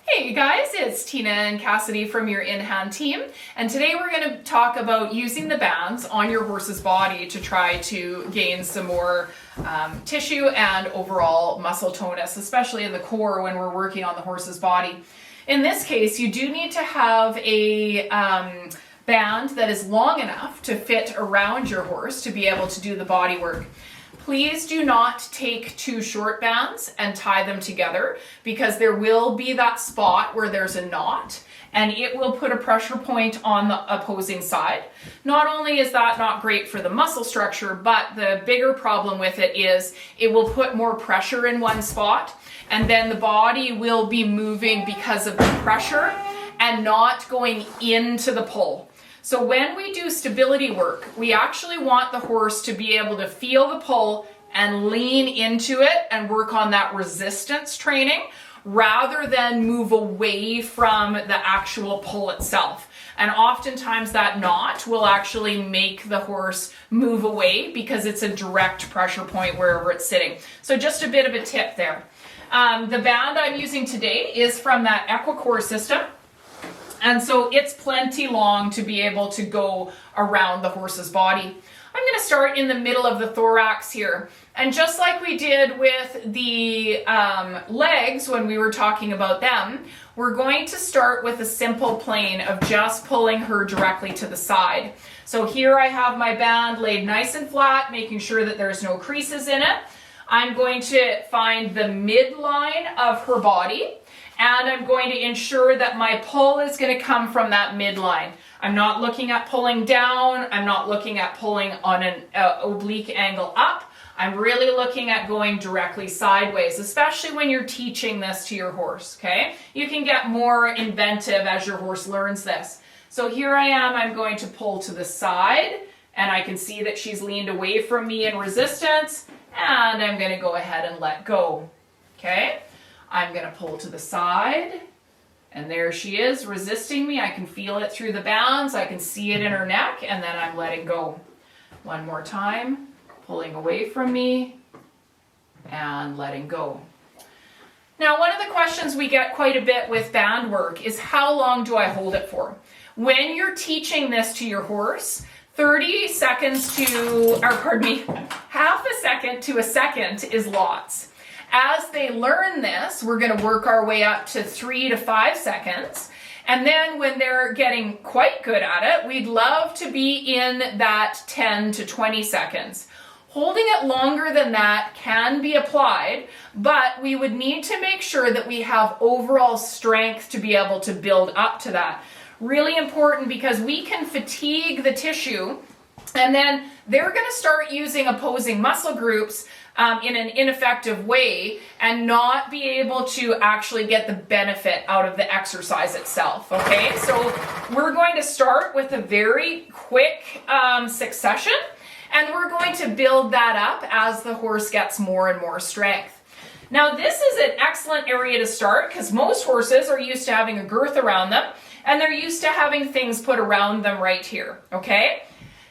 Hey you guys, it's Tina and Cassidy from your In-Hand team, and today we're going to talk about using the bands on your horse's body to try to gain some more tissue and overall muscle tonus, especially in the core when we're working on the horse's body. In this case, you do need to have a band that is long enough to fit around your horse to be able to do the body work. Please do not take two short bands and tie them together, because there will be that spot where there's a knot and it will put a pressure point on the opposing side. Not only is that not great for the muscle structure, but the bigger problem with it is it will put more pressure in one spot, and then the body will be moving because of the pressure and not going into the pull. So when we do stability work, we actually want the horse to be able to feel the pull and lean into it and work on that resistance training rather than move away from the actual pull itself. And oftentimes that knot will actually make the horse move away because it's a direct pressure point wherever it's sitting. So just a bit of a tip there. The band I'm using today is from that Equicore system. And so it's plenty long to be able to go around the horse's body. I'm going to start in the middle of the thorax here. And just like we did with the legs when we were talking about them, we're going to start with a simple plane of just pulling her directly to the side. So here I have my band laid nice and flat, making sure that there's no creases in it. I'm going to find the midline of her body, and I'm going to ensure that my pull is going to come from that midline. I'm not looking at pulling down. I'm not looking at pulling on an oblique angle up. I'm really looking at going directly sideways, especially when you're teaching this to your horse, okay? You can get more inventive as your horse learns this. So here I am, I'm going to pull to the side, and I can see that she's leaned away from me in resistance, and I'm going to go ahead and let go, okay? I'm going to pull to the side, and there she is resisting me. I can feel it through the bands. I can see it in her neck, and then I'm letting go. One more time, pulling away from me and letting go. Now, one of the questions we get quite a bit with band work is how long do I hold it for? When you're teaching this to your horse, 30 seconds to, or pardon me, half a second to a second is lots. As they learn this, we're going to work our way up to 3 to 5 seconds. And then when they're getting quite good at it, we'd love to be in that 10 to 20 seconds. Holding it longer than that can be applied, but we would need to make sure that we have overall strength to be able to build up to that. Really important, because we can fatigue the tissue, and then they're going to start using opposing muscle groups in an ineffective way and not be able to actually get the benefit out of the exercise itself, okay? So we're going to start with a very quick succession, and we're going to build that up as the horse gets more and more strength. Now, this is an excellent area to start because most horses are used to having a girth around them, and they're used to having things put around them right here, okay?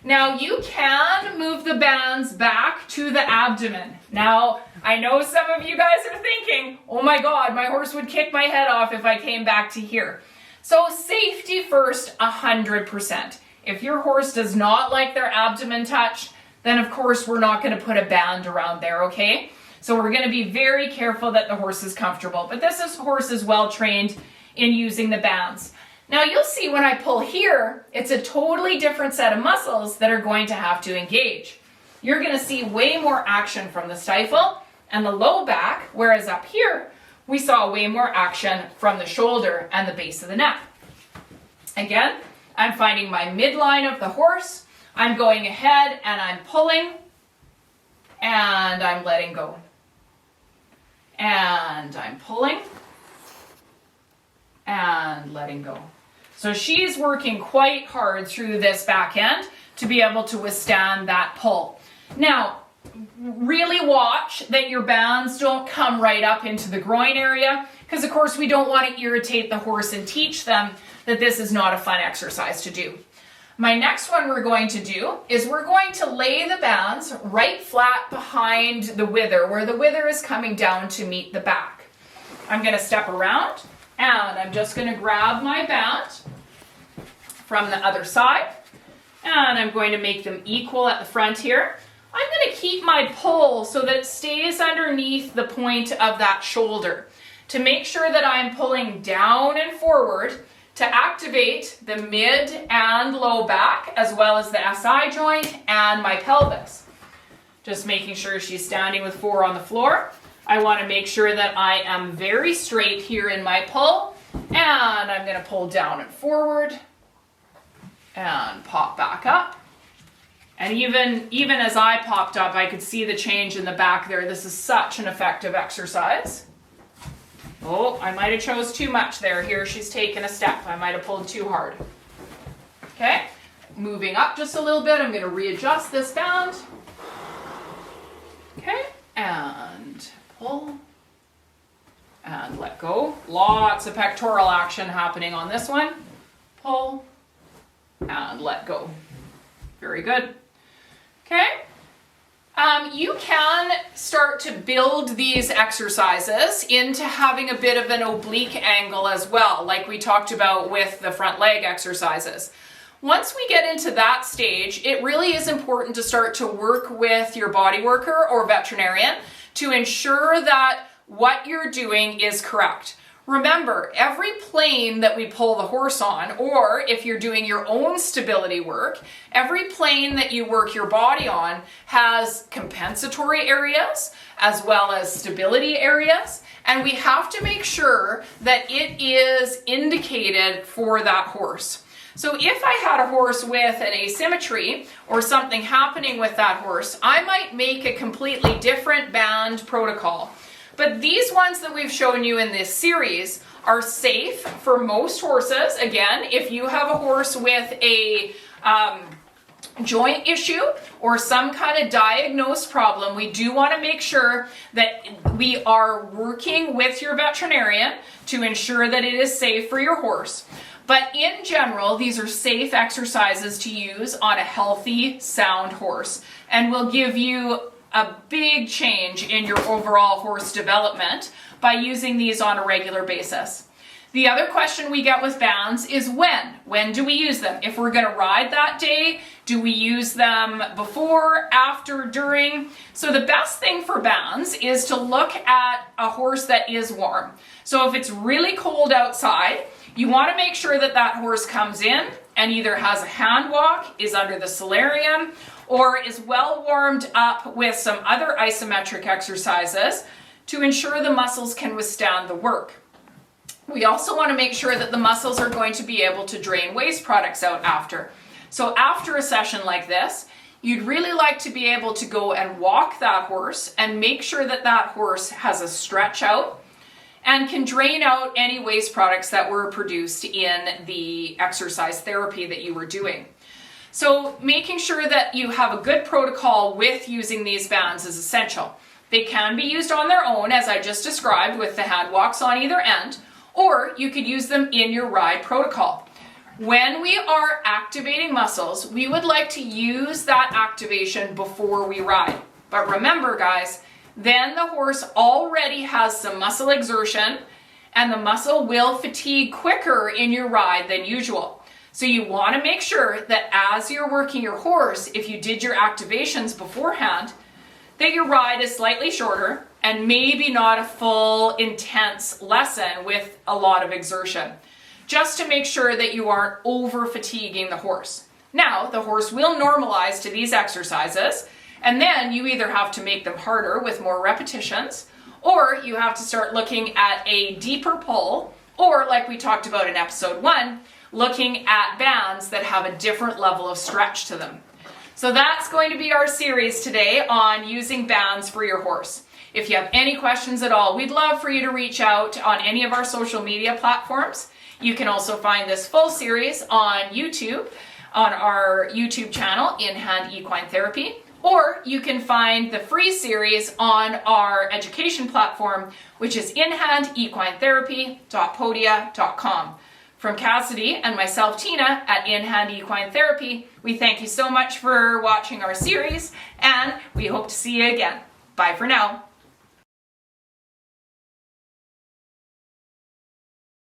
Now, you can move the bands back to the abdomen. Now, I know some of you guys are thinking, oh my God, my horse would kick my head off if I came back to here. So safety first, 100%. If your horse does not like their abdomen touched, then of course we're not going to put a band around there, okay? So we're going to be very careful that the horse is comfortable. But this horse is well trained in using the bands. Now you'll see when I pull here, it's a totally different set of muscles that are going to have to engage. You're going to see way more action from the stifle and the low back, whereas up here, we saw way more action from the shoulder and the base of the neck. Again, I'm finding my midline of the horse. I'm going ahead and I'm pulling, and I'm letting go. And I'm pulling and letting go. So she's working quite hard through this back end to be able to withstand that pull. Now, really watch that your bands don't come right up into the groin area, because of course we don't want to irritate the horse and teach them that this is not a fun exercise to do. My next one we're going to do is we're going to lay the bands right flat behind the wither, where the wither is coming down to meet the back. I'm going to step around And I'm just going to grab my band from the other side, and I'm going to make them equal at the front here. I'm going to keep my pull so that it stays underneath the point of that shoulder to make sure that I'm pulling down and forward to activate the mid and low back, as well as the SI joint and my pelvis. Just making sure she's standing with 4 on the floor. I want to make sure that I am very straight here in my pull, and I'm going to pull down and forward and pop back up. And even as I popped up, I could see the change in the back there. This is such an effective exercise. Oh, I might have chose too much there. Here she's taken a step. I might have pulled too hard. Okay, moving up just a little bit. I'm going to readjust this band. Okay, and pull and let go. Lots of pectoral action happening on this one. Pull and let go. Very good. Okay. You can start to build these exercises into having a bit of an oblique angle as well, like we talked about with the front leg exercises. Once we get into that stage, it really is important to start to work with your body worker or veterinarian to ensure that what you're doing is correct. Remember, every plane that we pull the horse on, or if you're doing your own stability work, every plane that you work your body on has compensatory areas as well as stability areas, and we have to make sure that it is indicated for that horse. So if I had a horse with an asymmetry or something happening with that horse, I might make a completely different band protocol. But these ones that we've shown you in this series are safe for most horses. Again, if you have a horse with a joint issue or some kind of diagnosed problem, we do want to make sure that we are working with your veterinarian to ensure that it is safe for your horse. But in general, these are safe exercises to use on a healthy, sound horse, and will give you a big change in your overall horse development by using these on a regular basis. The other question we get with bands is when. When do we use them? If we're going to ride that day, do we use them before, after, during? So the best thing for bands is to look at a horse that is warm. So if it's really cold outside, you want to make sure that that horse comes in and either has a hand walk, is under the solarium, or is well warmed up with some other isometric exercises to ensure the muscles can withstand the work. We also want to make sure that the muscles are going to be able to drain waste products out after. So after a session like this, you'd really like to be able to go and walk that horse and make sure that that horse has a stretch out and can drain out any waste products that were produced in the exercise therapy that you were doing. So making sure that you have a good protocol with using these bands is essential. They can be used on their own, as I just described, with the hand walks on either end, or you could use them in your ride protocol. When we are activating muscles, we would like to use that activation before we ride. But remember, guys, then the horse already has some muscle exertion, and the muscle will fatigue quicker in your ride than usual. So you want to make sure that as you're working your horse, if you did your activations beforehand, that your ride is slightly shorter and maybe not a full intense lesson with a lot of exertion, just to make sure that you aren't over fatiguing the horse. Now, the horse will normalize to these exercises, and then you either have to make them harder with more repetitions, or you have to start looking at a deeper pull, or like we talked about in episode 1, looking at bands that have a different level of stretch to them. So that's going to be our series today on using bands for your horse. If you have any questions at all, we'd love for you to reach out on any of our social media platforms. You can also find this full series on YouTube, on our YouTube channel, Inhand Equine Therapy, or you can find the free series on our education platform, which is inhandequinetherapy.podia.com. From Cassidy and myself, Tina, at Inhand Equine Therapy, we thank you so much for watching our series, and we hope to see you again. Bye for now.